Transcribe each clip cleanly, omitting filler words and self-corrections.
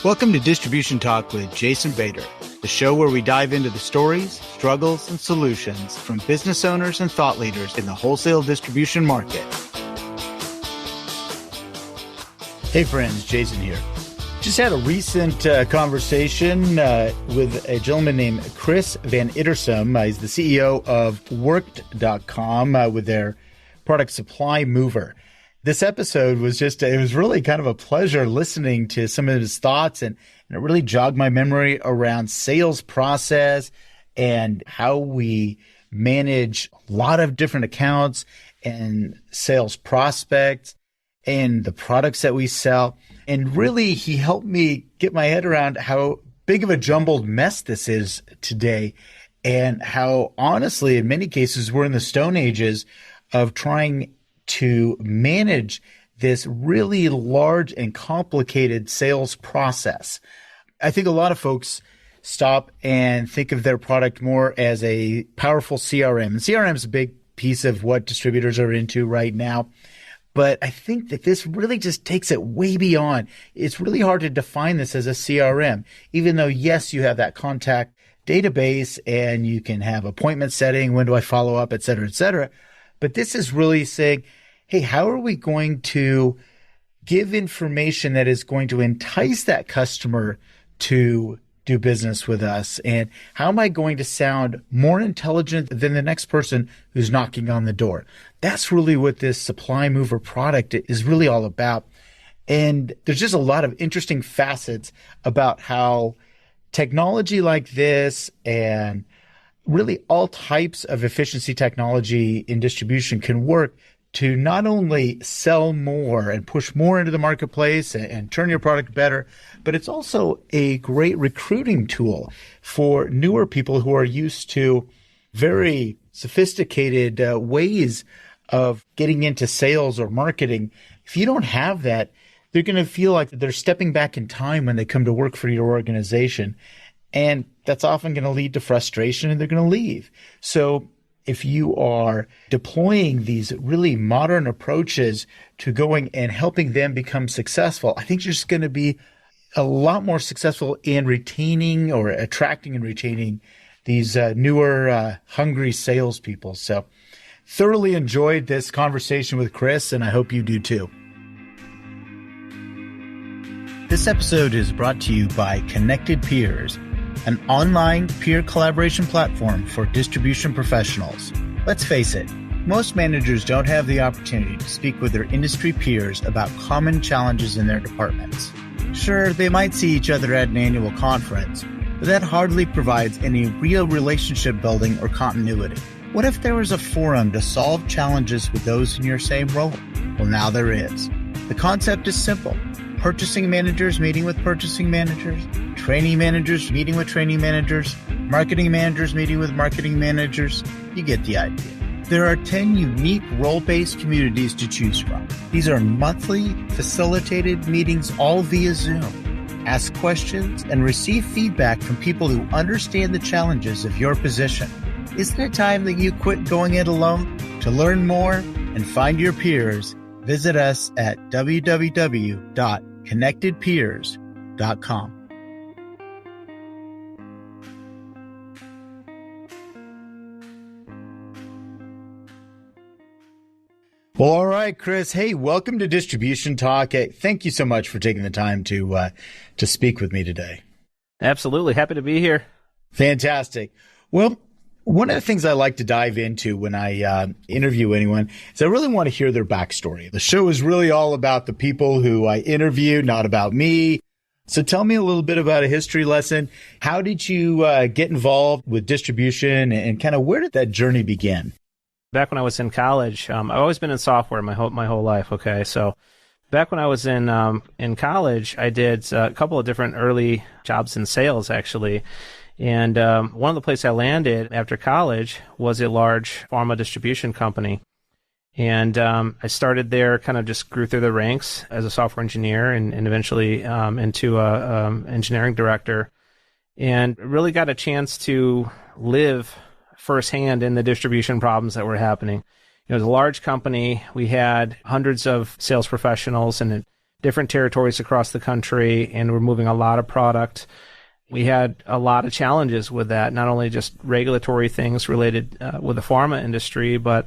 Welcome to Distribution Talk with Jason Bader, the show where we dive into the stories, struggles, and solutions from business owners and thought leaders in the wholesale distribution market. Hey friends, Jason here. Just had a recent conversation with a gentleman named Chris Van Ittersum. He's the CEO of Worked.com with their product SupplyMove. This episode was it was really kind of a pleasure listening to some of his thoughts, and it really jogged my memory around sales process and how we manage a lot of different accounts and sales prospects and the products that we sell. And really, he helped me get my head around how big of a jumbled mess this is today, and how honestly, in many cases, we're in the Stone Ages of trying to manage this really large and complicated sales process. I think a lot of folks stop and think of their product more as a powerful CRM. And CRM is a big piece of what distributors are into right now. But I think that this really just takes it way beyond. It's really hard to define this as a CRM, even though, yes, you have that contact database and you can have appointment setting, when do I follow up, et cetera, et cetera. But this is really saying, hey, how are we going to give information that is going to entice that customer to do business with us? And how am I going to sound more intelligent than the next person who's knocking on the door? That's really what this SupplyMove product is really all about. And there's just a lot of interesting facets about how technology like this and really all types of efficiency technology in distribution can work to not only sell more and push more into the marketplace and turn your product better, but it's also a great recruiting tool for newer people who are used to very sophisticated ways of getting into sales or marketing. If you don't have that, they're going to feel like they're stepping back in time when they come to work for your organization. And that's often going to lead to frustration, and they're going to leave. So if you are deploying these really modern approaches to going and helping them become successful, I think you're just going to be a lot more successful in retaining or attracting and retaining these newer, hungry salespeople. So thoroughly enjoyed this conversation with Chris, and I hope you do too. This episode is brought to you by Connected Peers, an online peer collaboration platform for distribution professionals. Let's face it, most managers don't have the opportunity to speak with their industry peers about common challenges in their departments. Sure, they might see each other at an annual conference, but that hardly provides any real relationship building or continuity. What if there was a forum to solve challenges with those in your same role? Well, now there is. The concept is simple. Purchasing managers meeting with purchasing managers, training managers meeting with training managers, marketing managers meeting with marketing managers. You get the idea. There are 10 unique role-based communities to choose from. These are monthly facilitated meetings, all via Zoom. Ask questions and receive feedback from people who understand the challenges of your position. Isn't it time that you quit going it alone? To learn more and find your peers, visit us at www.connectedpeers.com. Well, all right, Chris. Hey, welcome to Distribution Talk. Hey, thank you so much for taking the time to speak with me today. Absolutely. Happy to be here. Fantastic. Well, one of the things I like to dive into when I interview anyone is I really want to hear their backstory. The show is really all about the people who I interview, not about me. So tell me a little bit about a history lesson. How did you get involved with distribution, and kind of where did that journey begin? Back when I was in college, I've always been in software my whole life. Okay, so back when I was in college, I did a couple of different early jobs in sales, actually. And one of the places I landed after college was a large pharma distribution company. And I started there, kind of just grew through the ranks as a software engineer and eventually into a engineering director, and really got a chance to live firsthand in the distribution problems that were happening. It was a large company. We had hundreds of sales professionals, and different territories across the country, and we're moving a lot of product. We had a lot of challenges with that, not only just regulatory things related with the pharma industry, but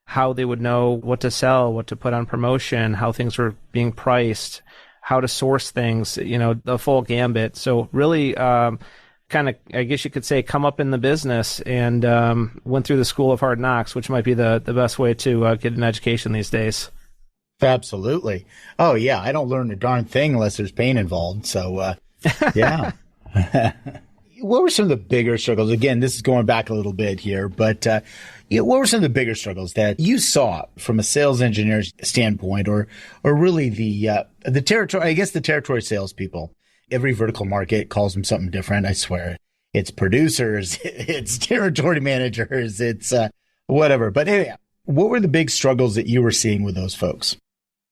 how they would know what to sell, what to put on promotion, how things were being priced, how to source things, the full gambit. So really kind of, I guess you could say, come up in the business and went through the school of hard knocks, which might be the best way to get an education these days. Absolutely. Oh, yeah. I don't learn a darn thing unless there's pain involved. So, yeah. What were some of the bigger struggles? Again, this is going back a little bit here, but what were some of the bigger struggles that you saw from a sales engineer's standpoint, or really the territory? I guess the territory salespeople. Every vertical market calls them something different. I swear, it's producers, it's territory managers, it's whatever. But anyway, what were the big struggles that you were seeing with those folks?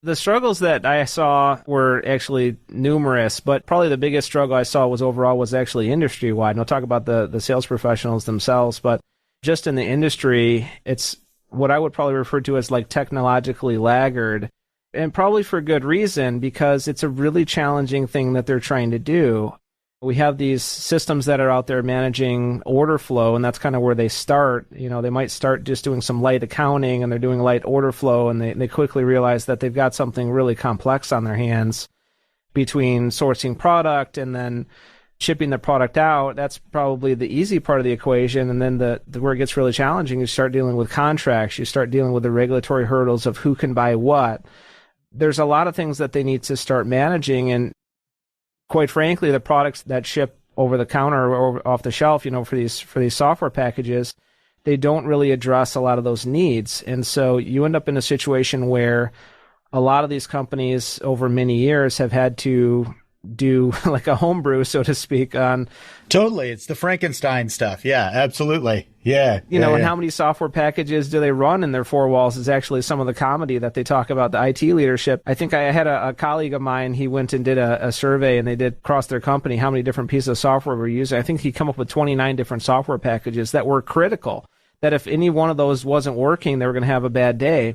The struggles that I saw were actually numerous, but probably the biggest struggle I saw was actually industry-wide. And I'll talk about the sales professionals themselves, but just in the industry, it's what I would probably refer to as like technologically laggard, and probably for good reason, because it's a really challenging thing that they're trying to do. We have these systems that are out there managing order flow, and that's kind of where they start. They might start just doing some light accounting, and they're doing light order flow, and they quickly realize that they've got something really complex on their hands between sourcing product and then shipping the product out. That's probably the easy part of the equation. And then the where it gets really challenging, you start dealing with contracts, you start dealing with the regulatory hurdles of who can buy what. There's a lot of things that they need to start managing, and quite frankly, the products that ship over the counter or off the shelf, for these software packages, they don't really address a lot of those needs. And so you end up in a situation where a lot of these companies over many years have had to do like a homebrew, so to speak, on. Totally. It's the Frankenstein stuff. Yeah, absolutely. Yeah. And how many software packages do they run in their four walls is actually some of the comedy that they talk about, the IT leadership. I think I had a colleague of mine, he went and did a survey, and they did across their company how many different pieces of software we're using. I think he came up with 29 different software packages that were critical, that if any one of those wasn't working, they were going to have a bad day.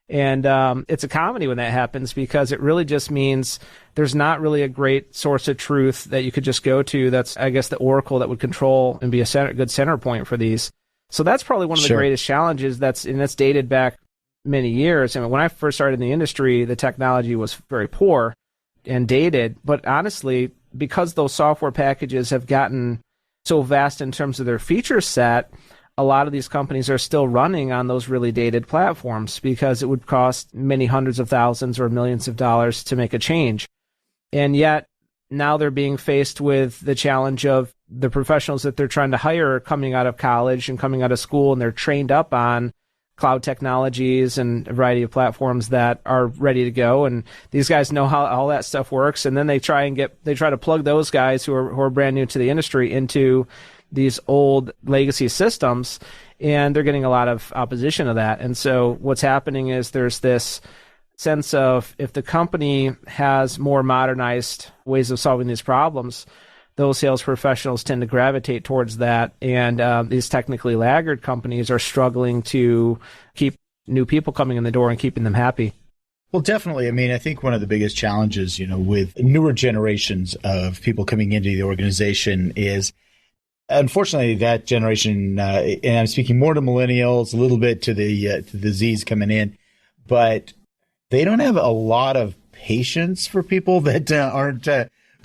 And it's a comedy when that happens, because it really just means there's not really a great source of truth that you could just go to. That's, I guess, the oracle that would control and be a good center point for these. So that's probably one of the greatest challenges. That's dated back many years. I mean, when I first started in the industry, the technology was very poor and dated. But honestly, because those software packages have gotten so vast in terms of their feature set, a lot of these companies are still running on those really dated platforms, because it would cost many hundreds of thousands or millions of dollars to make a change. And yet now they're being faced with the challenge of the professionals that they're trying to hire coming out of college and coming out of school, and they're trained up on cloud technologies and a variety of platforms that are ready to go. And these guys know how all that stuff works. And then they try to plug those guys who are brand new to the industry into these old legacy systems, and they're getting a lot of opposition to that. And so what's happening is there's this sense of, if the company has more modernized ways of solving these problems, those sales professionals tend to gravitate towards that. And these technically laggard companies are struggling to keep new people coming in the door and keeping them happy. Well, definitely. I mean, I think one of the biggest challenges, with newer generations of people coming into the organization is, unfortunately, that generation, and I'm speaking more to millennials, a little bit to the Zs coming in, but they don't have a lot of patience for people that aren't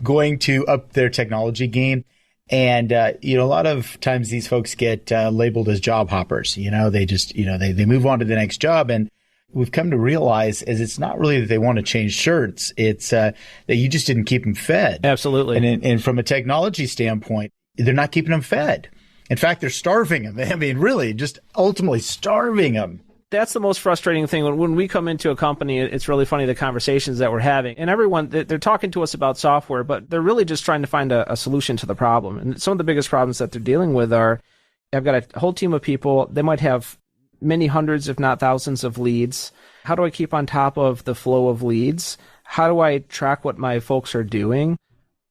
going to up their technology game. And, a lot of times these folks get labeled as job hoppers. They just, they move on to the next job. And we've come to realize is it's not really that they want to change shirts. It's that you just didn't keep them fed. Absolutely. And from a technology standpoint, they're not keeping them fed. In fact, they're starving them. I mean, really, just ultimately starving them. That's the most frustrating thing. When we come into a company, it's really funny, the conversations that we're having. And everyone, they're talking to us about software, but they're really just trying to find a solution to the problem. And some of the biggest problems that they're dealing with are, I've got a whole team of people. They might have many hundreds, if not thousands, of leads. How do I keep on top of the flow of leads? How do I track what my folks are doing?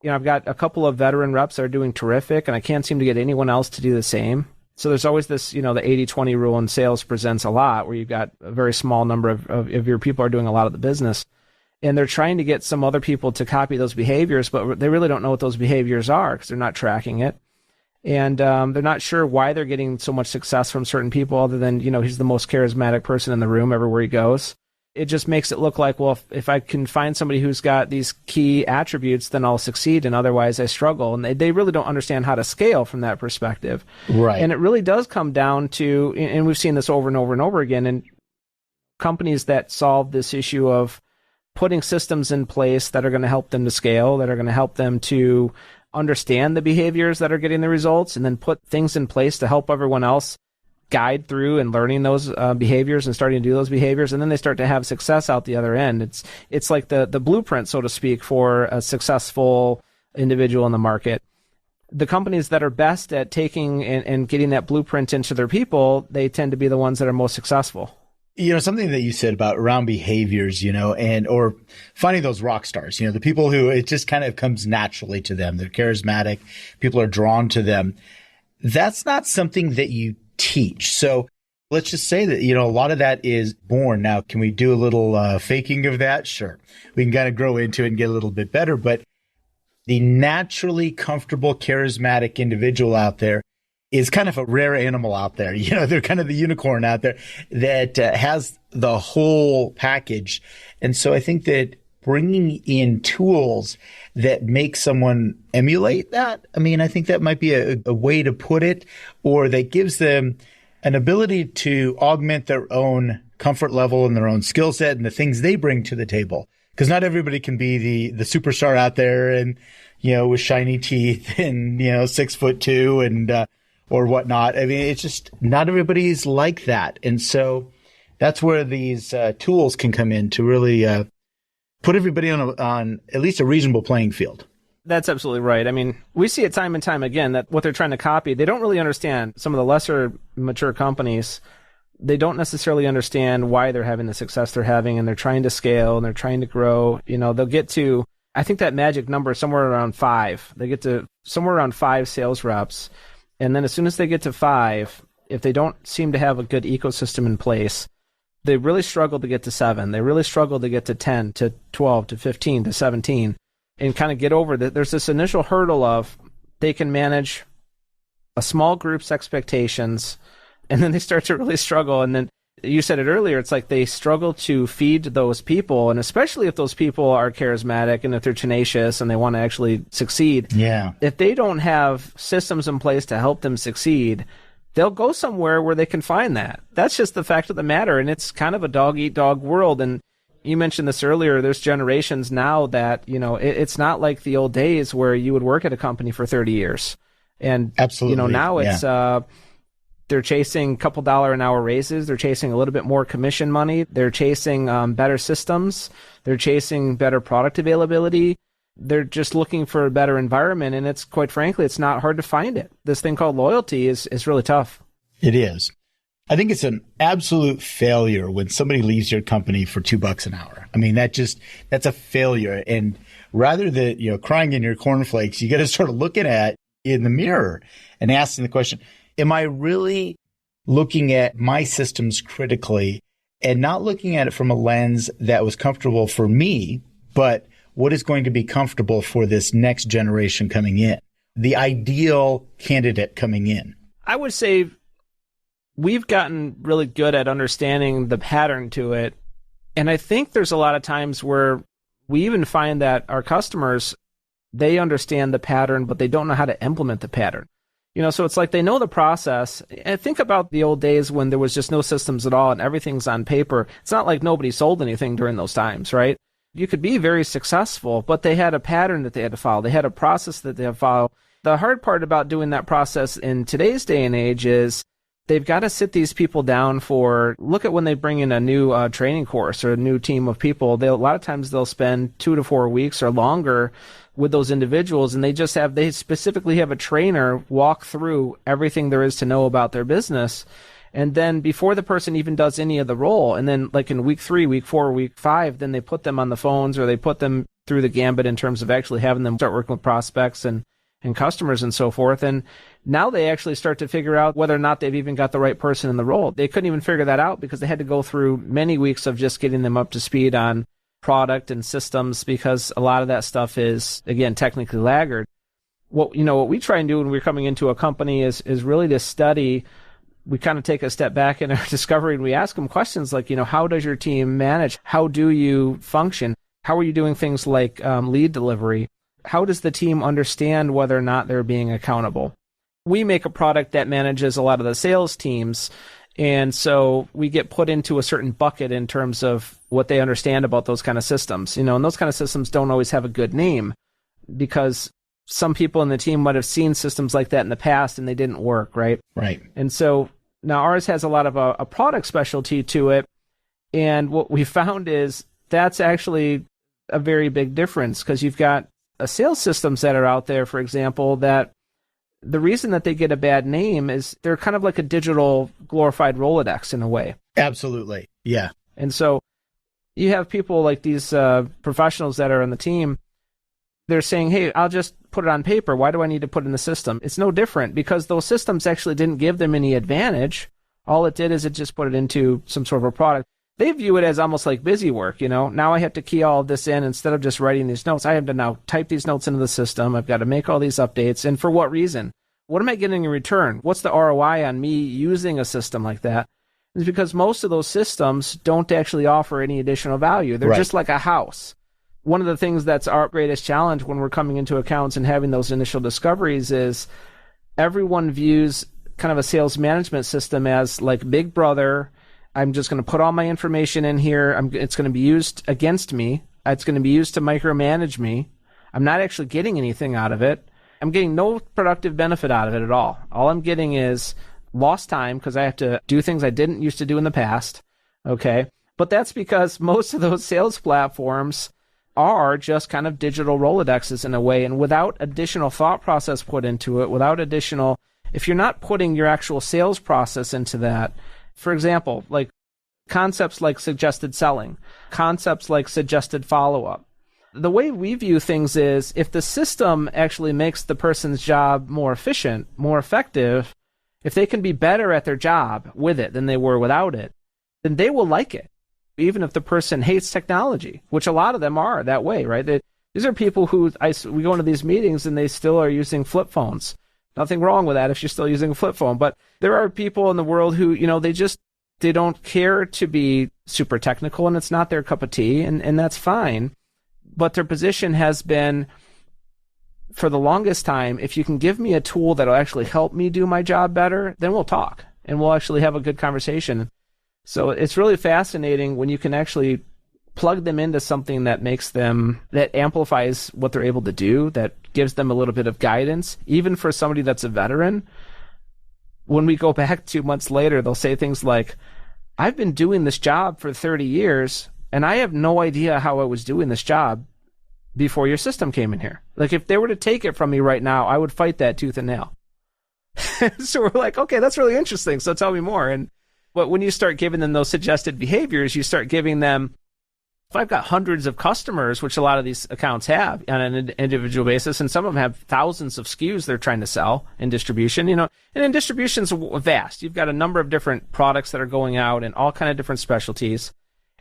I've got a couple of veteran reps that are doing terrific, and I can't seem to get anyone else to do the same. So there's always this, the 80-20 rule in sales presents a lot, where you've got a very small number of your people are doing a lot of the business. and they're trying to get some other people to copy those behaviors, but they really don't know what those behaviors are because they're not tracking it. And they're not sure why they're getting so much success from certain people other than, he's the most charismatic person in the room everywhere he goes. It just makes it look like, well, if I can find somebody who's got these key attributes, then I'll succeed, and otherwise I struggle. And they really don't understand how to scale from that perspective. Right. And it really does come down to, and we've seen this over and over and over again, in companies that solve this issue of putting systems in place that are going to help them to scale, that are going to help them to understand the behaviors that are getting the results, and then put things in place to help everyone else guide through and learning those behaviors and starting to do those behaviors, and then they start to have success out the other end. It's like the blueprint, so to speak, for a successful individual in the market. The companies that are best at taking and getting that blueprint into their people, they tend to be the ones that are most successful. Something that you said about around behaviors, or finding those rock stars, the people who it just kind of comes naturally to them. They're charismatic. People are drawn to them. That's not something that you teach. So let's just say that, a lot of that is born. Now, can we do a little faking of that? Sure. We can kind of grow into it and get a little bit better. But the naturally comfortable, charismatic individual out there is kind of a rare animal out there. They're kind of the unicorn out there that has the whole package. And so I think that bringing in tools that make someone emulate that, I think that might be a way to put it, or that gives them an ability to augment their own comfort level and their own skill set and the things they bring to the table. Because not everybody can be the superstar out there and, with shiny teeth and, 6'2" and, or whatnot. It's just not everybody's like that. And so that's where these tools can come in to really put everybody on at least a reasonable playing field. That's absolutely right. We see it time and time again that what they're trying to copy, they don't really understand. Some of the lesser mature companies, they don't necessarily understand why they're having the success they're having, and they're trying to scale and they're trying to grow. They'll get to, I think that magic number is somewhere around 5. They get to somewhere around 5 sales reps. And then as soon as they get to 5, if they don't seem to have a good ecosystem in place, they really struggle to get to 7. They really struggle to get to 10, to 12, to 15, to 17, and kind of get over that. There's this initial hurdle of they can manage a small group's expectations, and then they start to really struggle. And then you said it earlier, it's like they struggle to feed those people, and especially if those people are charismatic and if they're tenacious and they want to actually succeed. Yeah. If they don't have systems in place to help them succeed, they'll go somewhere where they can find that. That's just the fact of the matter, and it's kind of a dog-eat-dog world. And you mentioned this earlier, there's generations now that, it's not like the old days where you would work at a company for 30 years. And, absolutely, now it's, they're chasing a couple $1 an hour raises. They're chasing a little bit more commission money. They're chasing better systems. They're chasing better product availability. They're just looking for a better environment, and it's quite frankly, it's not hard to find it. This thing called loyalty is really tough. It is. I think it's an absolute failure when somebody leaves your company for $2 an hour. That's a failure. And rather than, crying in your cornflakes, you got to start looking at in the mirror and asking the question, am I really looking at my systems critically and not looking at it from a lens that was comfortable for me, but what is going to be comfortable for this next generation coming in, the ideal candidate coming in? I would say we've gotten really good at understanding the pattern to it. And I think there's a lot of times where we even find that our customers, they understand the pattern, but they don't know how to implement the pattern. So it's like they know the process. And think about the old days when there was just no systems at all and everything's on paper. It's not like nobody sold anything during those times, right? You could be very successful, but they had a pattern that they had to follow. They had a process that they had to follow. The hard part about doing that process in today's day and age is they've got to sit these people down look at when they bring in a new training course or a new team of people. A lot of times they'll spend 2 to 4 weeks or longer with those individuals, and they specifically have a trainer walk through everything there is to know about their business. And then before the person even does any of the role, and then like in week 3, week 4, week 5, then they put them on the phones or they put them through the gambit in terms of actually having them start working with prospects and customers and so forth. And now they actually start to figure out whether or not they've even got the right person in the role. They couldn't even figure that out because they had to go through many weeks of just getting them up to speed on product and systems because a lot of that stuff is, again, technically laggard. What we try and do when we're coming into a company is really to study. We kind of take a step back in our discovery and we ask them questions like, how does your team manage? How do you function? How are you doing things like lead delivery? How does the team understand whether or not they're being accountable? We make a product that manages a lot of the sales teams. And so we get put into a certain bucket in terms of what they understand about those kind of systems. And those kind of systems don't always have a good name because some people in the team might have seen systems like that in the past and they didn't work, right? Right. And so now ours has a lot of a product specialty to it. And what we found is that's actually a very big difference because you've got sales systems that are out there, for example, that the reason that they get a bad name is they're kind of like a digital glorified Rolodex in a way. Absolutely. Yeah. And so you have people like these professionals that are on the team. They're saying, hey, I'll just put it on paper. Why do I need to put it in the system? It's no different because those systems actually didn't give them any advantage. All it did is it just put it into some sort of a product. They view it as almost like busy work, Now I have to key all of this in instead of just writing these notes. I have to now type these notes into the system. I've got to make all these updates. And for what reason? What am I getting in return? What's the ROI on me using a system like that? It's because most of those systems don't actually offer any additional value. They're just like a house. One of the things that's our greatest challenge when we're coming into accounts and having those initial discoveries is everyone views kind of a sales management system as like Big Brother. I'm just going to put all my information in here. It's going to be used against me. It's going to be used to micromanage me. I'm not actually getting anything out of it. I'm getting no productive benefit out of it at all. All I'm getting is lost time because I have to do things I didn't used to do in the past. Okay. But that's because most of those sales platforms are just kind of digital Rolodexes in a way. And without additional thought process put into it, if you're not putting your actual sales process into that, for example, like concepts like suggested selling, concepts like suggested follow-up. The way we view things is if the system actually makes the person's job more efficient, more effective, if they can be better at their job with it than they were without it, then they will like it, even if the person hates technology, which a lot of them are that way, right? These are people who we go into these meetings and they still are using flip phones. Nothing wrong with that if you're still using a flip phone. But there are people in the world who, they don't care to be super technical and it's not their cup of tea, and that's fine. But their position has been, for the longest time, if you can give me a tool that'll actually help me do my job better, then we'll talk and we'll actually have a good conversation. So it's really fascinating when you can actually plug them into something that that amplifies what they're able to do, that gives them a little bit of guidance, even for somebody that's a veteran. When we go back 2 months later, they'll say things like, I've been doing this job for 30 years, and I have no idea how I was doing this job before your system came in here. Like, if they were to take it from me right now, I would fight that tooth and nail. So we're like, okay, that's really interesting. So tell me more. But when you start giving them those suggested behaviors, you start giving them, if I've got hundreds of customers, which a lot of these accounts have on an individual basis, and some of them have thousands of SKUs they're trying to sell in distribution, and in distribution's vast. You've got a number of different products that are going out and all kind of different specialties.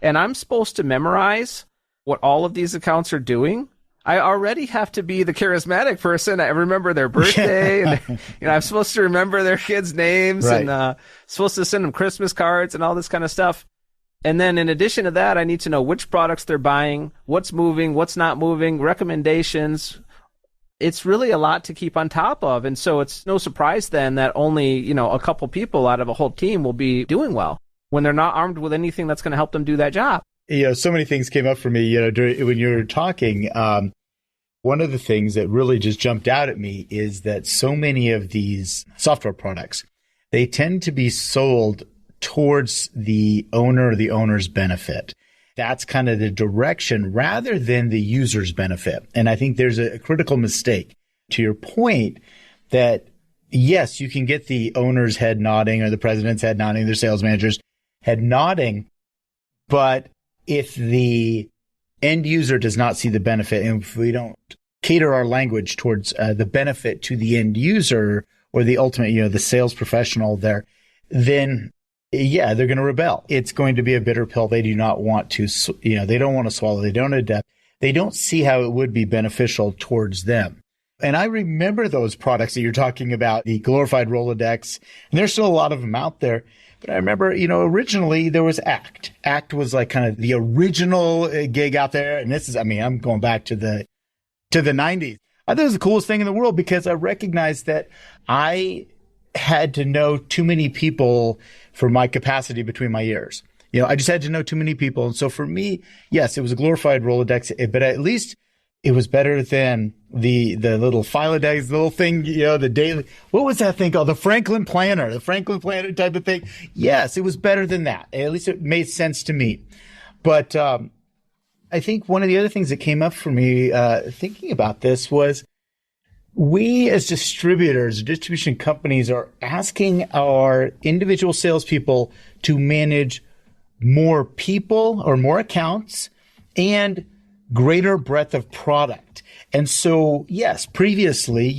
And I'm supposed to memorize what all of these accounts are doing. I already have to be the charismatic person. I remember their birthday, and I'm supposed to remember their kids' names, right, and supposed to send them Christmas cards and all this kind of stuff. And then in addition to that, I need to know which products they're buying, what's moving, what's not moving, recommendations. It's really a lot to keep on top of. And so it's no surprise then that only, a couple people out of a whole team will be doing well when they're not armed with anything that's going to help them do that job. So many things came up for me, when you were talking. One of the things that really just jumped out at me is that so many of these software products, they tend to be sold towards the owner or the owner's benefit. That's kind of the direction rather than the user's benefit. And I think there's a critical mistake to your point that, yes, you can get the owner's head nodding or the president's head nodding, their sales manager's head nodding. But if the end user does not see the benefit, and if we don't cater our language towards the benefit to the end user or the ultimate, the sales professional there, then yeah, they're going to rebel. It's going to be a bitter pill they do not want to, they don't want to swallow. They don't adapt. They don't see how it would be beneficial towards them. And I remember those products that you're talking about, the glorified Rolodex, and there's still a lot of them out there. But I remember, originally there was ACT. ACT was like kind of the original gig out there. And I'm going back to the 90s. I thought it was the coolest thing in the world because I recognized that I had to know too many people for my capacity between my ears. I just had to know too many people. And so for me, yes, it was a glorified Rolodex, but at least it was better than the little Filodex, the little thing, the daily, what was that thing called? The Franklin Planner type of thing. Yes, it was better than that. At least it made sense to me. But, I think one of the other things that came up for me, thinking about this was we as distributors, distribution companies are asking our individual salespeople to manage more people or more accounts and greater breadth of product. And so, yes, previously,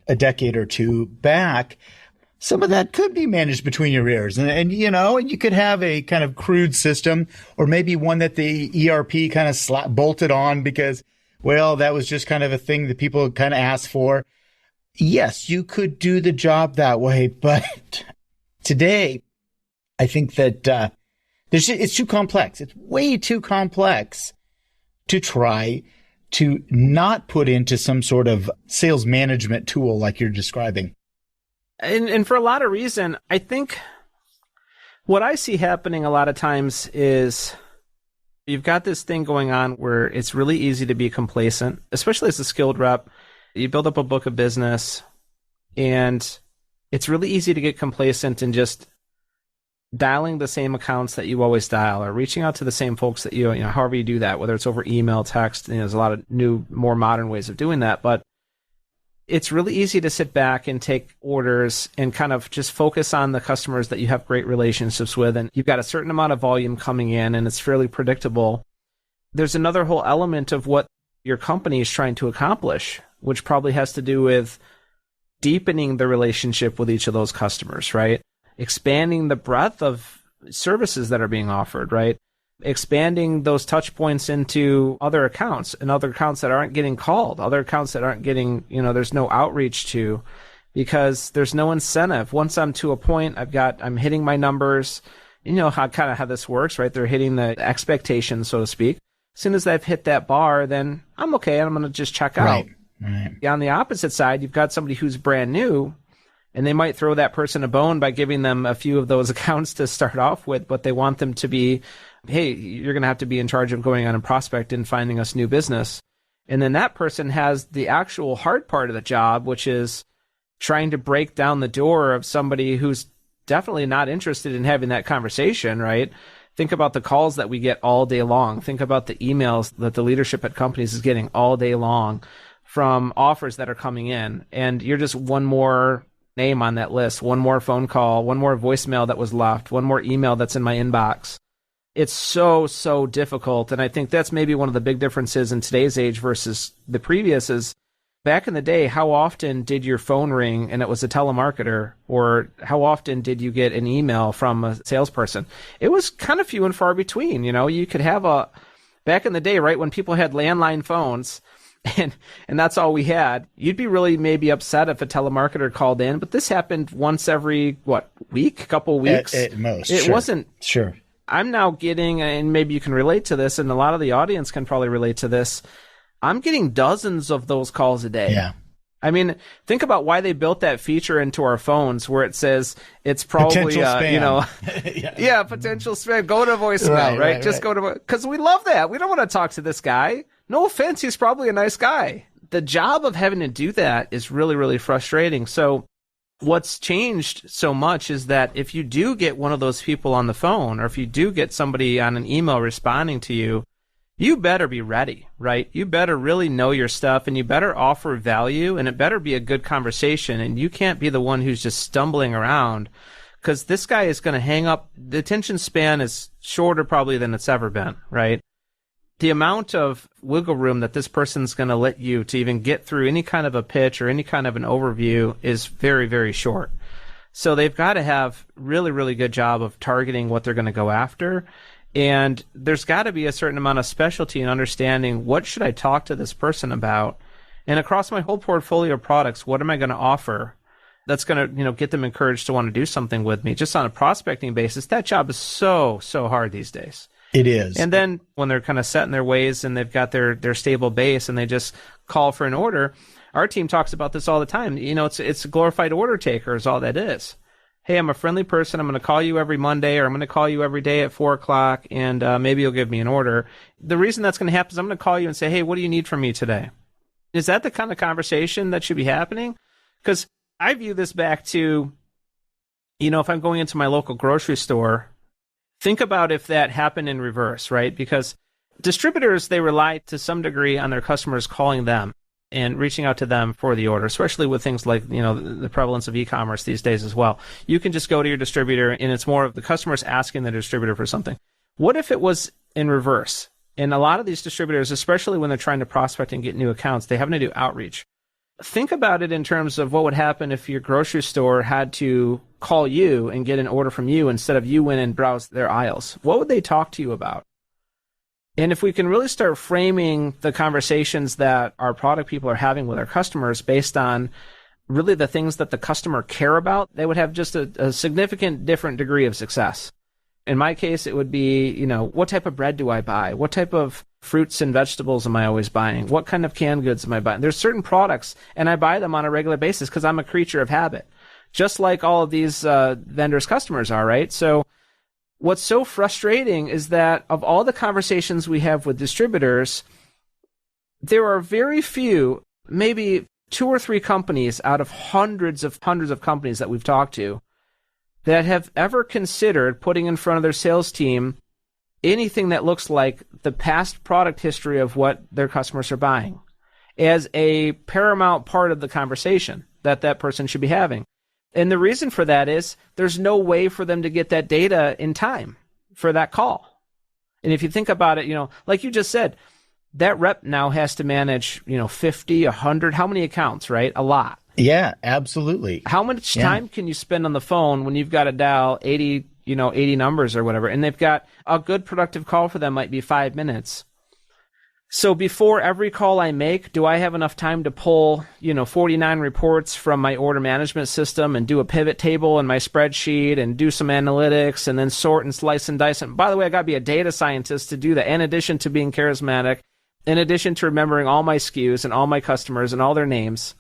a decade or two back, some of that could be managed between your ears. And you could have a kind of crude system or maybe one that the ERP kind of bolted on because, well, that was just kind of a thing that people kind of asked for. Yes, you could do the job that way. But today, I think that it's too complex. It's way too complex to try to not put into some sort of sales management tool like you're describing. And for a lot of reason, I think what I see happening a lot of times is you've got this thing going on where it's really easy to be complacent, especially as a skilled rep. You build up a book of business and it's really easy to get complacent and just dialing the same accounts that you always dial or reaching out to the same folks that however you do that, whether it's over email, text, there's a lot of new, more modern ways of doing that. But it's really easy to sit back and take orders and kind of just focus on the customers that you have great relationships with. And you've got a certain amount of volume coming in and it's fairly predictable. There's another whole element of what your company is trying to accomplish, which probably has to do with deepening the relationship with each of those customers, right? Expanding the breadth of services that are being offered, right? Expanding those touch points into other accounts and other accounts that aren't getting called, other accounts that aren't getting, there's no outreach to because there's no incentive. Once I'm to a point, I'm hitting my numbers. How this works, right? They're hitting the expectations, so to speak. As soon as I've hit that bar, then I'm okay. And I'm going to just check out. Right. On the opposite side, you've got somebody who's brand new and they might throw that person a bone by giving them a few of those accounts to start off with, but they want them to be, hey, you're going to have to be in charge of going on and prospect and finding us new business. And then that person has the actual hard part of the job, which is trying to break down the door of somebody who's definitely not interested in having that conversation, right? Think about the calls that we get all day long. Think about the emails that the leadership at companies is getting all day long from offers that are coming in. And you're just one more name on that list, one more phone call, one more voicemail that was left, one more email that's in my inbox. It's so difficult. And I think that's maybe one of the big differences in today's age versus the previous is back in the day, how often did your phone ring and it was a telemarketer, or how often did you get an email from a salesperson? It was kind of few and far between. You could have back in the day, right, when people had landline phones, and that's all we had, you'd be really maybe upset if a telemarketer called in, but this happened once every, couple of weeks? At most. It wasn't. Sure. I'm now getting, and maybe you can relate to this, and a lot of the audience can probably relate to this, I'm getting dozens of those calls a day. Yeah. I mean, think about why they built that feature into our phones where it says it's probably, potential spam. potential spam. Go to voicemail, right? Just go to, because we love that. We don't want to talk to this guy. No offense, he's probably a nice guy. The job of having to do that is really, really frustrating. So what's changed so much is that if you do get one of those people on the phone, or if you do get somebody on an email responding to you, you better be ready, right? You better really know your stuff, and you better offer value, and it better be a good conversation, and you can't be the one who's just stumbling around, because this guy is going to hang up. The attention span is shorter probably than it's ever been, right? The amount of wiggle room that this person's going to let you to even get through any kind of a pitch or any kind of an overview is very, very short. So they've got to have really, really good job of targeting what they're going to go after. And there's got to be a certain amount of specialty in understanding what should I talk to this person about. And across my whole portfolio of products, what am I going to offer that's going to, get them encouraged to want to do something with me just on a prospecting basis? That job is so hard these days. It is. And then when they're kind of set in their ways and they've got their stable base and they just call for an order, our team talks about this all the time. It's a glorified order taker is all that is. Hey, I'm a friendly person. I'm going to call you every Monday, or I'm going to call you every day at 4:00, and maybe you'll give me an order. The reason that's going to happen is I'm going to call you and say, hey, what do you need from me today? Is that the kind of conversation that should be happening? Because I view this back to, if I'm going into my local grocery store, think about if that happened in reverse, right? Because distributors, they rely to some degree on their customers calling them and reaching out to them for the order, especially with things like, the prevalence of e-commerce these days as well. You can just go to your distributor and it's more of the customers asking the distributor for something. What if it was in reverse? And a lot of these distributors, especially when they're trying to prospect and get new accounts, they have to do outreach. Think about it in terms of what would happen if your grocery store had to call you and get an order from you instead of you went and browse their aisles. What would they talk to you about? And if we can really start framing the conversations that our product people are having with our customers based on really the things that the customer care about, they would have just a significant different degree of success. In my case, it would be, what type of bread do I buy? What type of fruits and vegetables am I always buying? What kind of canned goods am I buying? There's certain products, and I buy them on a regular basis because I'm a creature of habit, just like all of these vendors' customers are, right? So what's so frustrating is that of all the conversations we have with distributors, there are very few, maybe 2 or 3 companies out of hundreds of companies that we've talked to that have ever considered putting in front of their sales team anything that looks like the past product history of what their customers are buying as a paramount part of the conversation that person should be having. And the reason for that is there's no way for them to get that data in time for that call. And if you think about it, like you just said, that rep now has to manage, 50, 100, how many accounts, right? A lot. Yeah, absolutely. How much time can you spend on the phone when you've got to dial 80 numbers or whatever, and they've got a good productive call for them might be 5 minutes. So before every call I make, do I have enough time to pull, 49 reports from my order management system and do a pivot table in my spreadsheet and do some analytics and then sort and slice and dice? And by the way, I got to be a data scientist to do that, in addition to being charismatic, in addition to remembering all my SKUs and all my customers and all their names.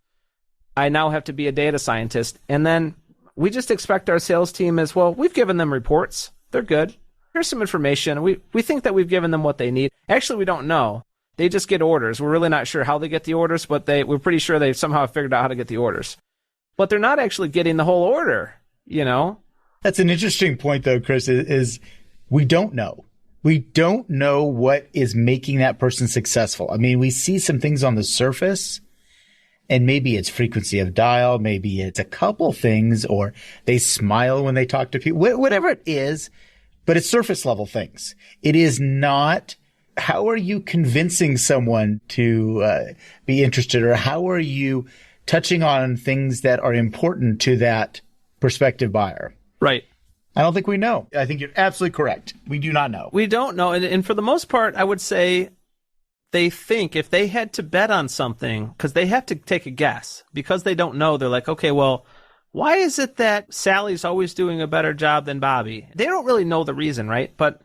I now have to be a data scientist. And then we just expect our sales team as well. We've given them reports. They're good. Here's some information. We think that we've given them what they need. Actually, we don't know. They just get orders. We're really not sure how they get the orders, but we're pretty sure they've somehow figured out how to get the orders. But they're not actually getting the whole order, That's an interesting point, though, Chris, is we don't know. We don't know what is making that person successful. I mean, we see some things on the surface, and maybe it's frequency of dial, maybe it's a couple things, or they smile when they talk to people, whatever it is, but it's surface level things. It is not, how are you convincing someone to be interested, or how are you touching on things that are important to that prospective buyer? Right. I don't think we know. I think you're absolutely correct. We do not know. We don't know. And for the most part, I would say they think if they had to bet on something, because they have to take a guess, because they don't know, they're like, okay, well, why is it that Sally's always doing a better job than Bobby? They don't really know the reason, right? But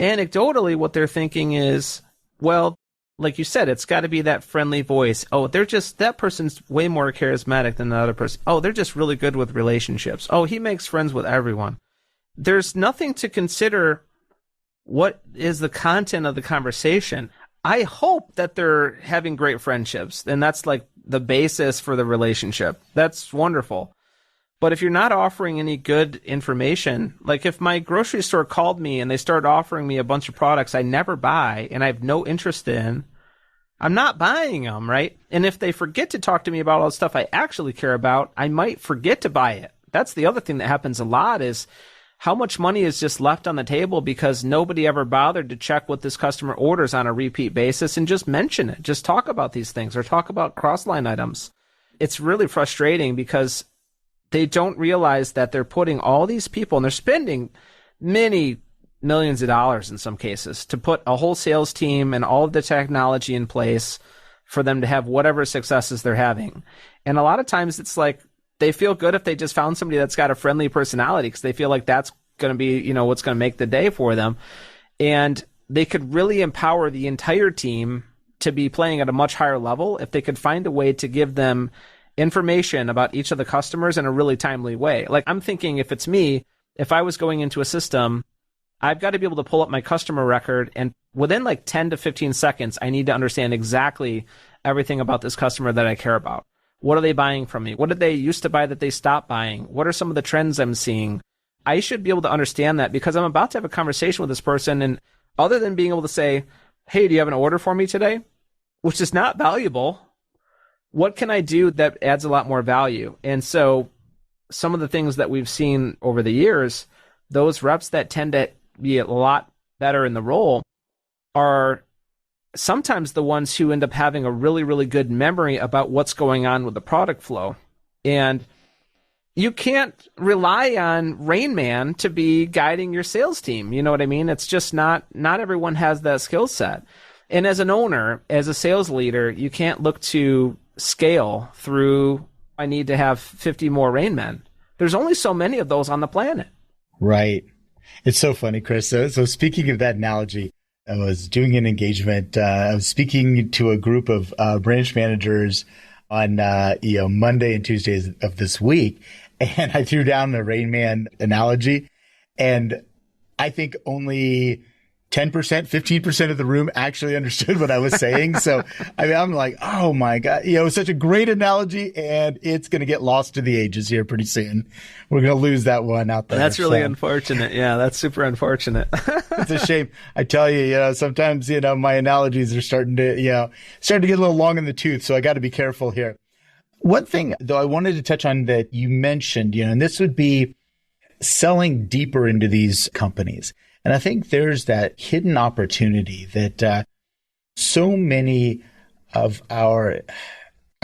anecdotally, what they're thinking is, well, like you said, it's got to be that friendly voice. Oh, that person's way more charismatic than the other person. Oh, they're just really good with relationships. Oh, he makes friends with everyone. There's nothing to consider what is the content of the conversation. I hope that they're having great friendships, and that's like the basis for the relationship. That's wonderful. But if you're not offering any good information, like if my grocery store called me and they started offering me a bunch of products I never buy and I have no interest in, I'm not buying them, right? And if they forget to talk to me about all the stuff I actually care about, I might forget to buy it. That's the other thing that happens a lot, is how much money is just left on the table because nobody ever bothered to check what this customer orders on a repeat basis and just mention it. Just talk about these things or talk about cross-line items. It's really frustrating because they don't realize that they're putting all these people, and they're spending many millions of dollars in some cases to put a whole sales team and all of the technology in place for them to have whatever successes they're having. And a lot of times it's like they feel good if they just found somebody that's got a friendly personality because they feel like that's going to be, you know, what's going to make the day for them. And they could really empower the entire team to be playing at a much higher level if they could find a way to give them information about each of the customers in a really timely way. Like, I'm thinking, if it's me, if I was going into a system, I've got to be able to pull up my customer record, and within like 10 to 15 seconds, I need to understand exactly everything about this customer that I care about. What are they buying from me? What did they used to buy that they stopped buying? What are some of the trends I'm seeing? I should be able to understand that because I'm about to have a conversation with this person, and other than being able to say, hey, do you have an order for me today? Which is not valuable. What can I do that adds a lot more value? And so some of the things that we've seen over the years, those reps that tend to be a lot better in the role are sometimes the ones who end up having a really, really good memory about what's going on with the product flow. And you can't rely on Rain Man to be guiding your sales team. You know what I mean? It's just not everyone has that skill set. And as an owner, as a sales leader, you can't look to scale through, I need to have 50 more Rain Men. There's only so many of those on the planet. Right. It's so funny, Chris. So speaking of that analogy, I was doing an engagement. I was speaking to a group of branch managers on Monday and Tuesdays of this week, and I threw down the Rain Man analogy, and I think only 10%, 15% of the room actually understood what I was saying. So, I mean, I'm like, oh my God, it was such a great analogy, and it's going to get lost to the ages here pretty soon. We're going to lose that one out there. That's really unfortunate. Yeah, that's super unfortunate. It's a shame. I tell you, sometimes, my analogies are starting to get a little long in the tooth. So I got to be careful here. One thing though, I wanted to touch on that you mentioned, and this would be selling deeper into these companies. And I think there's that hidden opportunity that so many of our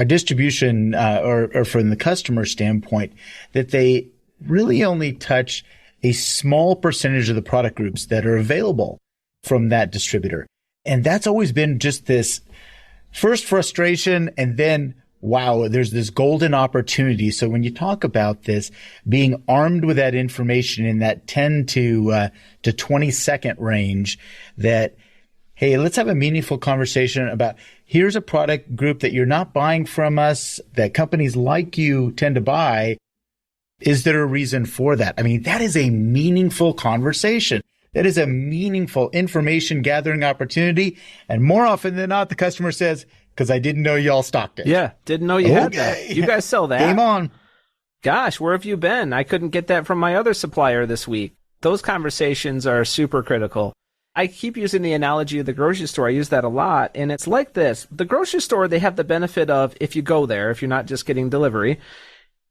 distribution or from the customer standpoint, that they really only touch a small percentage of the product groups that are available from that distributor. And that's always been just this first frustration, and then, wow, there's this golden opportunity. So when you talk about this, being armed with that information in that 10 to 20 second range, that, hey, let's have a meaningful conversation about, here's a product group that you're not buying from us, that companies like you tend to buy. Is there a reason for that? I mean, that is a meaningful conversation. That is a meaningful information gathering opportunity. And more often than not, the customer says, because I didn't know y'all stocked it. Yeah, didn't know you had that. You guys sell that. Game on. Gosh, where have you been? I couldn't get that from my other supplier this week. Those conversations are super critical. I keep using the analogy of the grocery store. I use that a lot. And it's like this. The grocery store, they have the benefit of, if you go there, if you're not just getting delivery,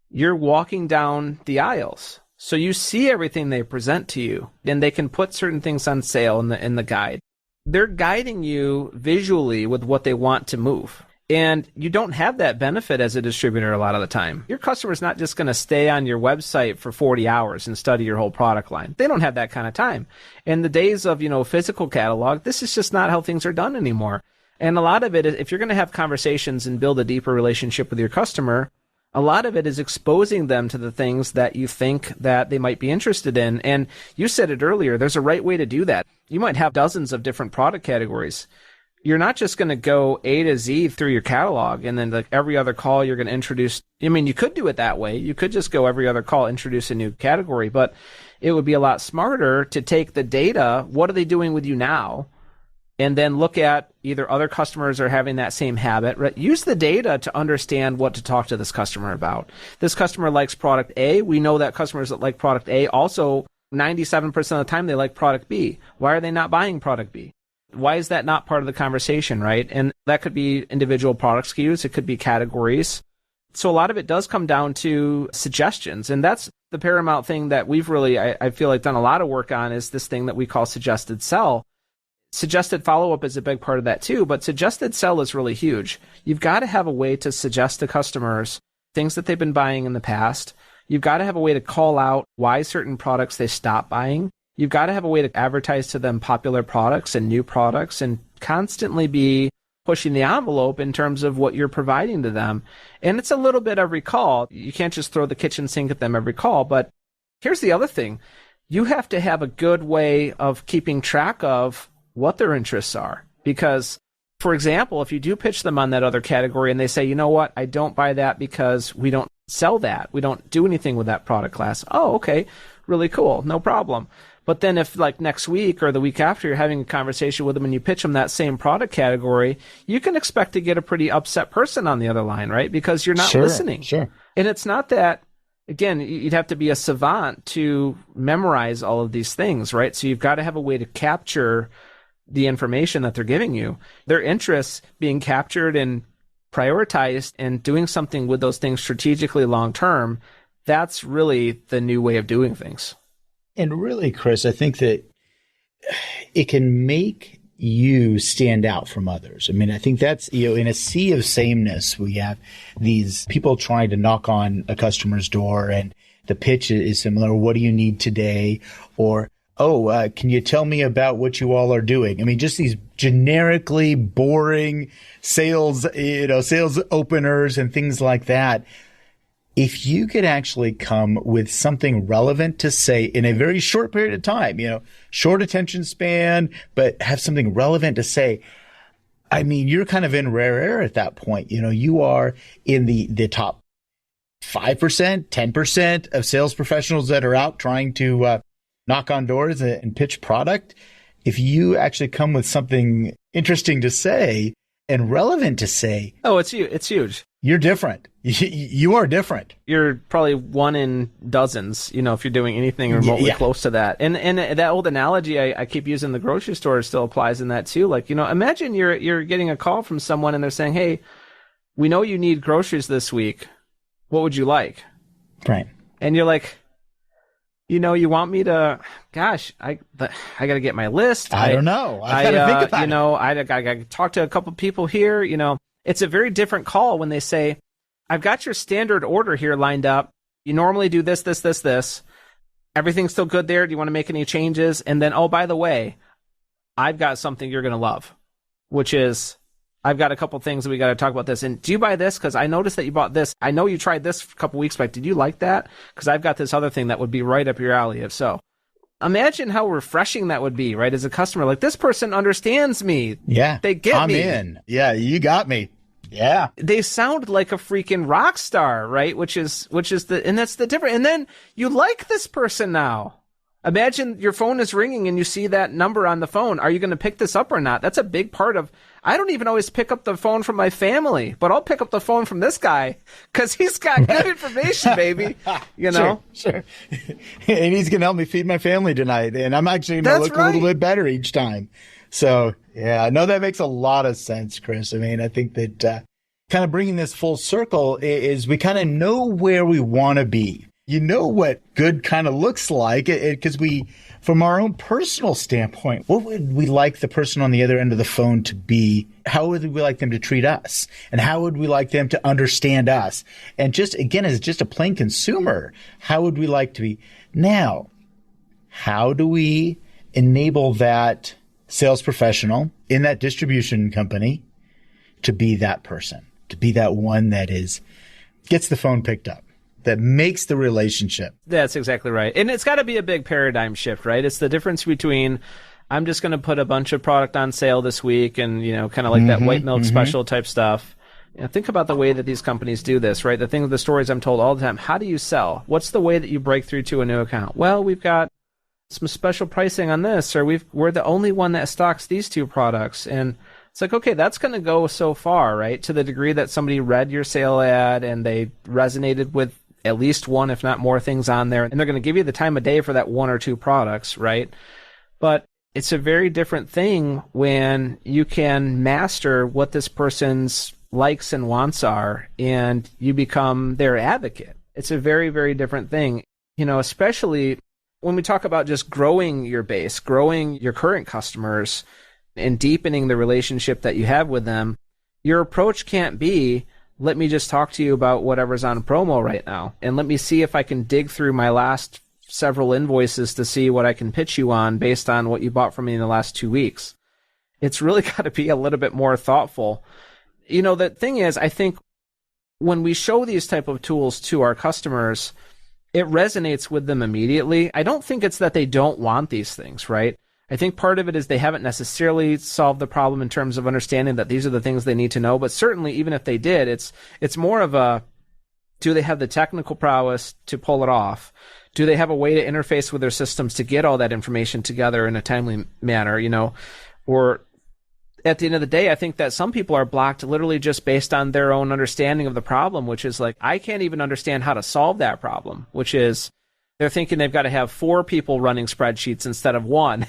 you're walking down the aisles. So you see everything they present to you, and they can put certain things on sale in the guide. They're guiding you visually with what they want to move. And you don't have that benefit as a distributor a lot of the time. Your customer's not just going to stay on your website for 40 hours and study your whole product line. They don't have that kind of time. In the days of, physical catalog, this is just not how things are done anymore. And a lot of it is, if you're going to have conversations and build a deeper relationship with your customer, a lot of it is exposing them to the things that you think that they might be interested in. And you said it earlier, there's a right way to do that. You might have dozens of different product categories. You're not just going to go A to Z through your catalog, and then like every other call you're going to introduce. I mean, you could do it that way. You could just go every other call, introduce a new category, but it would be a lot smarter to take the data, what are they doing with you now? And then look at either other customers are having that same habit. Right? Use the data to understand what to talk to this customer about. This customer likes product A. We know that customers that like product A also 97% of the time they like product B. Why are they not buying product B? Why is that not part of the conversation, right? And that could be individual product SKUs. It could be categories. So a lot of it does come down to suggestions. And that's the paramount thing that we've really, I feel like, done a lot of work on, is this thing that we call suggested sell. Suggested follow-up is a big part of that too, but suggested sell is really huge. You've got to have a way to suggest to customers things that they've been buying in the past. You've got to have a way to call out why certain products they stop buying. You've got to have a way to advertise to them popular products and new products and constantly be pushing the envelope in terms of what you're providing to them. And it's a little bit every call. You can't just throw the kitchen sink at them every call. But here's the other thing. You have to have a good way of keeping track of what their interests are. Because, for example, if you do pitch them on that other category and they say, you know what, I don't buy that because we don't sell that. We don't do anything with that product class. Oh, okay. Really cool. No problem. But then if like next week or the week after you're having a conversation with them and you pitch them that same product category, you can expect to get a pretty upset person on the other line, right? Because you're not listening. Sure. And it's not that, again, you'd have to be a savant to memorize all of these things, right? So you've got to have a way to capture the information that they're giving you, their interests being captured and prioritized and doing something with those things strategically long term. That's really the new way of doing things. And really, Chris, I think that it can make you stand out from others. I mean, I think that's, in a sea of sameness, we have these people trying to knock on a customer's door and the pitch is similar. What do you need today? Or, can you tell me about what you all are doing? I mean, just these generically boring sales openers and things like that. If you could actually come with something relevant to say in a very short period of time, short attention span, but have something relevant to say, I mean, you're kind of in rare air at that point. You are in the top 5%, 10% of sales professionals that are out trying to knock on doors and pitch product. If you actually come with something interesting to say and relevant to say. Oh, it's huge. You're different. You are different. You're probably one in dozens, if you're doing anything remotely close to that. And that old analogy I keep using, the grocery store still applies in that too. Like, imagine you're getting a call from someone and they're saying, hey, we know you need groceries this week. What would you like? Right. And you're like, you want me to, gosh, I got to get my list. I don't know. I got to think about it. I got to talk to a couple people here, It's a very different call when they say, I've got your standard order here lined up. You normally do this, this, this, this. Everything's still good there. Do you want to make any changes? And then, oh, by the way, I've got something you're going to love, which is I've got a couple things that we got to talk about this. And do you buy this? Because I noticed that you bought this. I know you tried this a couple weeks back. Did you like that? Because I've got this other thing that would be right up your alley if so. Imagine how refreshing that would be, right? As a customer, like, this person understands me. Yeah. They get me. I'm in. Yeah, you got me. Yeah. They sound like a freaking rock star, right? Which is and that's the difference. And then you like this person now. Imagine your phone is ringing and you see that number on the phone. Are you going to pick this up or not? That's a big part of, I don't even always pick up the phone from my family, but I'll pick up the phone from this guy because he's got good information, baby. Sure. And he's going to help me feed my family tonight. And I'm actually going to look a little bit better each time. So, yeah, no, that makes a lot of sense, Chris. I mean, I think that kind of bringing this full circle is we kind of know where we want to be. You know what good kind of looks like, because from our own personal standpoint, what would we like the person on the other end of the phone to be? How would we like them to treat us? And how would we like them to understand us? And just, again, as just a plain consumer, how would we like to be? Now, how do we enable that sales professional in that distribution company to be that person, to be that one that gets the phone picked up, that makes the relationship? That's exactly right. And it's got to be a big paradigm shift, right? It's the difference between, I'm just going to put a bunch of product on sale this week and, kind of like that white milk special type stuff. Think about the way that these companies do this, right? The stories I'm told all the time. How do you sell? What's the way that you break through to a new account? Well, we've got some special pricing on this, or we're the only one that stocks these two products. And it's like, okay, that's going to go so far, right? To the degree that somebody read your sale ad and they resonated with at least one, if not more things on there. And they're going to give you the time of day for that one or two products, right? But it's a very different thing when you can master what this person's likes and wants are and you become their advocate. It's a very, very different thing, especially when we talk about just growing your base, growing your current customers and deepening the relationship that you have with them. Your approach can't be, let me just talk to you about whatever's on promo right now. And let me see if I can dig through my last several invoices to see what I can pitch you on based on what you bought from me in the last 2 weeks. It's really got to be a little bit more thoughtful. The thing is, I think when we show these type of tools to our customers, it resonates with them immediately. I don't think it's that they don't want these things, right? I think part of it is they haven't necessarily solved the problem in terms of understanding that these are the things they need to know. But certainly, even if they did, it's more of a, do they have the technical prowess to pull it off? Do they have a way to interface with their systems to get all that information together in a timely manner, Or at the end of the day, I think that some people are blocked literally just based on their own understanding of the problem, which is like, I can't even understand how to solve that problem, which is they're thinking they've got to have 4 people running spreadsheets instead of 1.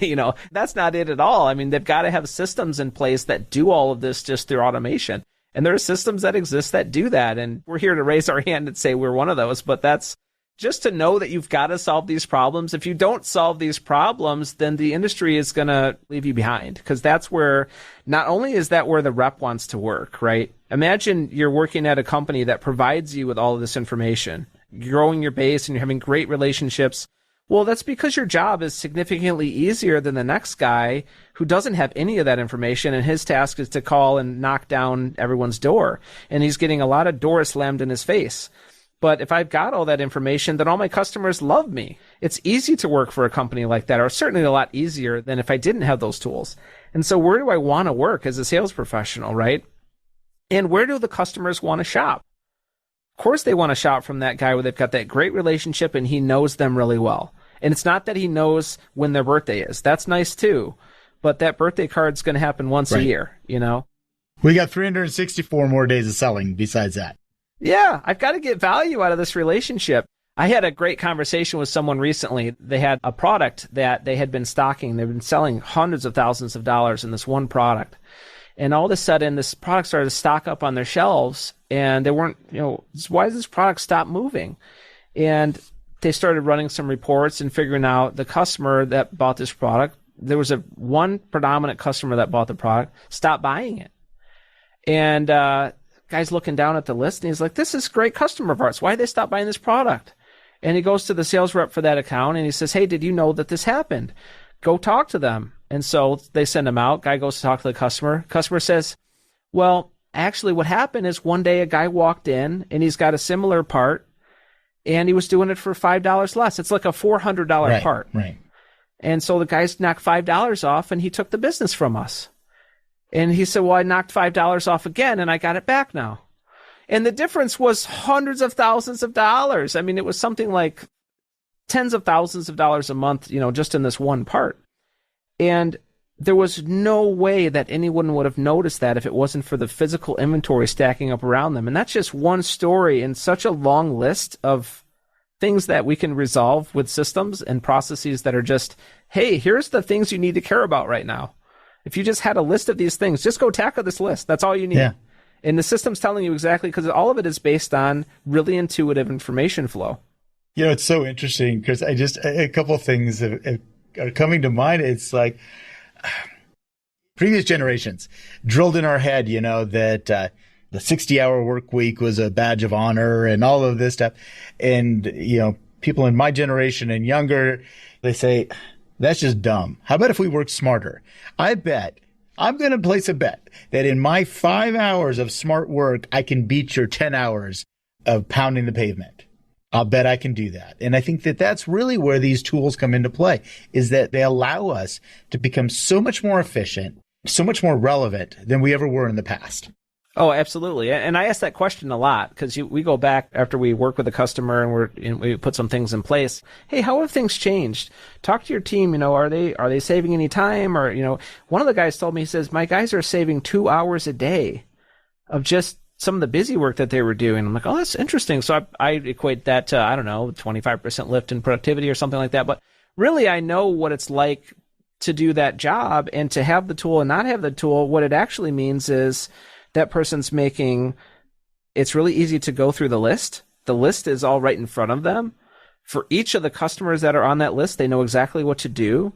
That's not it at all. I mean, they've got to have systems in place that do all of this just through automation. And there are systems that exist that do that. And we're here to raise our hand and say we're one of those, but that's just to know that you've got to solve these problems. If you don't solve these problems, then the industry is going to leave you behind, because that's where, not only is that where the rep wants to work, right? Imagine you're working at a company that provides you with all of this information, you're growing your base and you're having great relationships. Well, that's because your job is significantly easier than the next guy who doesn't have any of that information, and his task is to call and knock down everyone's door. And he's getting a lot of doors slammed in his face. But if I've got all that information, then all my customers love me. It's easy to work for a company like that, or certainly a lot easier than if I didn't have those tools. And so where do I want to work as a sales professional, right? And where do the customers want to shop? Of course they want to shop from that guy where they've got that great relationship and he knows them really well. And it's not that he knows when their birthday is. That's nice too. But that birthday card's going to happen once a year, We got 364 more days of selling besides that. Yeah, I've got to get value out of this relationship. I had a great conversation with someone recently. They had a product that they had been stocking. They've been selling hundreds of thousands of dollars in this one product. And all of a sudden, this product started to stock up on their shelves, and they weren't, why does this product stop moving? And they started running some reports and figuring out the customer that bought this product, there was one predominant customer that bought the product, stopped buying it. And guy's looking down at the list and he's like, this is a great customer of ours. Why did they stop buying this product? And he goes to the sales rep for that account and he says, hey, did you know that this happened? Go talk to them. And so they send him out. Guy goes to talk to the customer. Customer says, well, actually what happened is one day a guy walked in and he's got a similar part and he was doing it for $5 less. It's like a $400 part. Right. And so the guys knocked $5 off and he took the business from us. And he said, well, I knocked $5 off again and I got it back now. And the difference was hundreds of thousands of dollars. I mean, it was something like tens of thousands of dollars a month, just in this one part. And there was no way that anyone would have noticed that if it wasn't for the physical inventory stacking up around them. And that's just one story in such a long list of things that we can resolve with systems and processes that are just, hey, here's the things you need to care about right now. If you just had a list of these things, just go tackle this list. That's all you need. Yeah. And the system's telling you exactly, because all of it is based on really intuitive information flow. It's so interesting because a couple of things are coming to mind. It's like previous generations drilled in our head, that the 60-hour work week was a badge of honor and all of this stuff. And, people in my generation and younger, they say, that's just dumb. How about if we work smarter? I'm going to place a bet that in my 5 hours of smart work, I can beat your 10 hours of pounding the pavement. I'll bet I can do that. And I think that that's really where these tools come into play, is that they allow us to become so much more efficient, so much more relevant than we ever were in the past. Oh, absolutely. And I ask that question a lot because we go back after we work with a customer and we put some things in place. Hey, how have things changed? Talk to your team. Are they saving any time? Or, one of the guys told me, he says, my guys are saving 2 hours a day of just some of the busy work that they were doing. I'm like, oh, that's interesting. So I equate that to, 25% lift in productivity or something like that. But really, I know what it's like to do that job, and to have the tool and not have the tool. What it actually means is that person's it's really easy to go through the list. The list is all right in front of them. For each of the customers that are on that list, they know exactly what to do.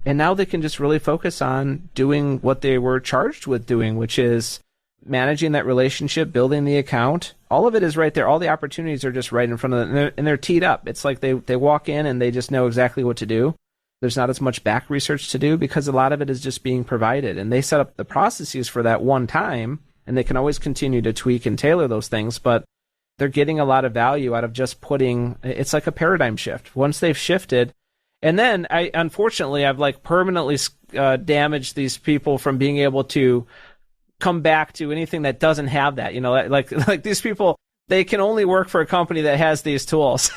And now they can just really focus on doing what they were charged with doing, which is managing that relationship, building the account, all of it is right there. All the opportunities are just right in front of them, and they're teed up. It's like they walk in and they just know exactly what to do. There's not as much back research to do because a lot of it is just being provided. And they set up the processes for that one time, and they can always continue to tweak and tailor those things. But they're getting a lot of value out of just it's like a paradigm shift. Once they've shifted, and then unfortunately, I've like permanently damaged these people from being able to come back to anything that doesn't have that. Like these people, they can only work for a company that has these tools.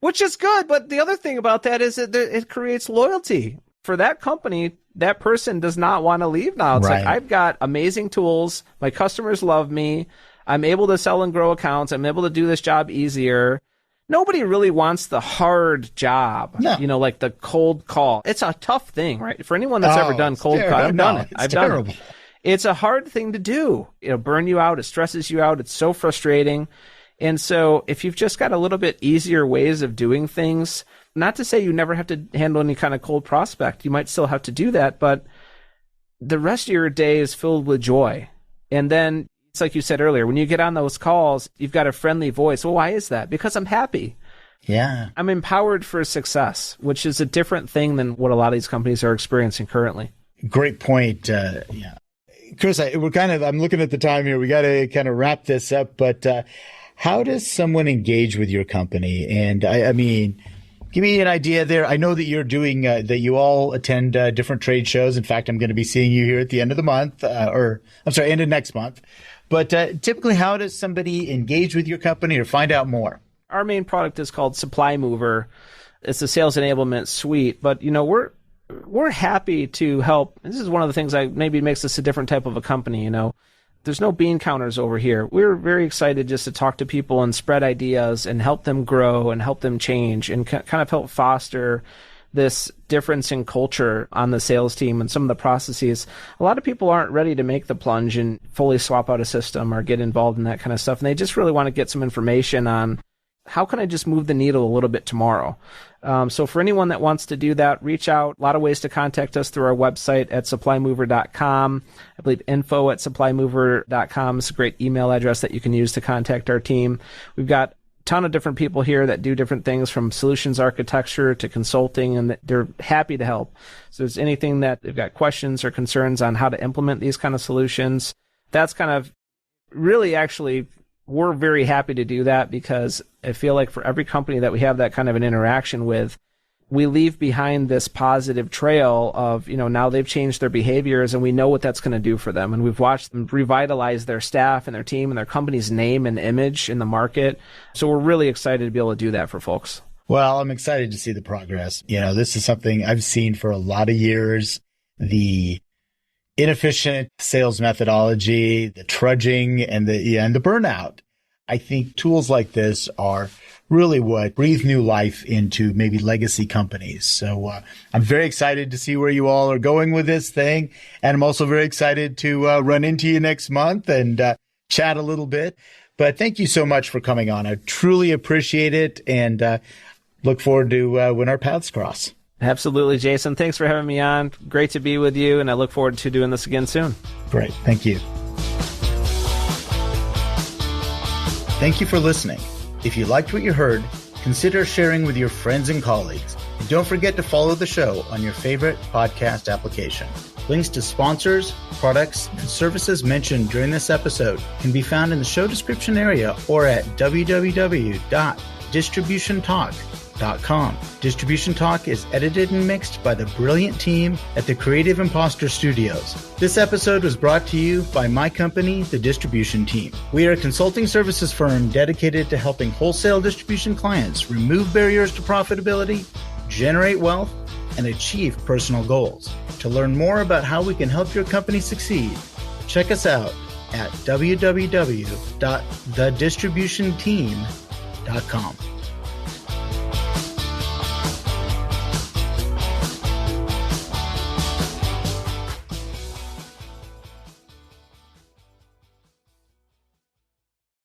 Which is good, but the other thing about that is that it creates loyalty. For that company, that person does not want to leave now. It's like, I've got amazing tools. My customers love me. I'm able to sell and grow accounts. I'm able to do this job easier. Nobody really wants the hard job, like the cold call. It's a tough thing, right? For anyone that's ever done cold call, I've done it. I've done it. It's a hard thing to do. It'll burn you out. It stresses you out. It's so frustrating. And so if you've just got a little bit easier ways of doing things, not to say you never have to handle any kind of cold prospect, you might still have to do that, but the rest of your day is filled with joy. And then it's like you said earlier, when you get on those calls, you've got a friendly voice. Well, why is that? Because I'm happy. Yeah. I'm empowered for success, which is a different thing than what a lot of these companies are experiencing currently. Great point. Yeah. Chris, I'm looking at the time here. We got to kind of wrap this up, but how does someone engage with your company? And I mean, give me an idea there. I know that you're doing, that you all attend different trade shows. In fact, I'm going to be seeing you here at the end of the month, end of next month. But typically, how does somebody engage with your company or find out more? Our main product is called SupplyMover. It's a sales enablement suite, but we're happy to help. This is one of the things that maybe makes us a different type of a company. There's no bean counters over here. We're very excited just to talk to people and spread ideas and help them grow and help them change and kind of help foster this difference in culture on the sales team and some of the processes. A lot of people aren't ready to make the plunge and fully swap out a system or get involved in that kind of stuff. And they just really want to get some information on how can I just move the needle a little bit tomorrow? So for anyone that wants to do that, reach out. A lot of ways to contact us through our website at supplymover.com. I believe info@supplymover.com is a great email address that you can use to contact our team. We've got a ton of different people here that do different things from solutions architecture to consulting, and they're happy to help. So if there's anything that they've got questions or concerns on how to implement these kind of solutions, that's kind of really actually we're very happy to do that because I feel like for every company that we have that kind of an interaction with, we leave behind this positive trail of, now they've changed their behaviors and we know what that's going to do for them. And we've watched them revitalize their staff and their team and their company's name and image in the market. So we're really excited to be able to do that for folks. Well, I'm excited to see the progress. This is something I've seen for a lot of years. The inefficient sales methodology, the trudging, and the burnout. I think tools like this are really what breathe new life into maybe legacy companies. So I'm very excited to see where you all are going with this thing. And I'm also very excited to run into you next month and chat a little bit. But thank you so much for coming on. I truly appreciate it and look forward to when our paths cross. Absolutely, Jason. Thanks for having me on. Great to be with you, and I look forward to doing this again soon. Great. Thank you. Thank you for listening. If you liked what you heard, consider sharing with your friends and colleagues. And don't forget to follow the show on your favorite podcast application. Links to sponsors, products, and services mentioned during this episode can be found in the show description area or at www.distributiontalk.com. Distribution Talk is edited and mixed by the brilliant team at the Creative Impostor Studios. This episode was brought to you by my company, the Distribution Team. We are a consulting services firm dedicated to helping wholesale distribution clients remove barriers to profitability, generate wealth, and achieve personal goals. To learn more about how we can help your company succeed, check us out at www.thedistributionteam.com.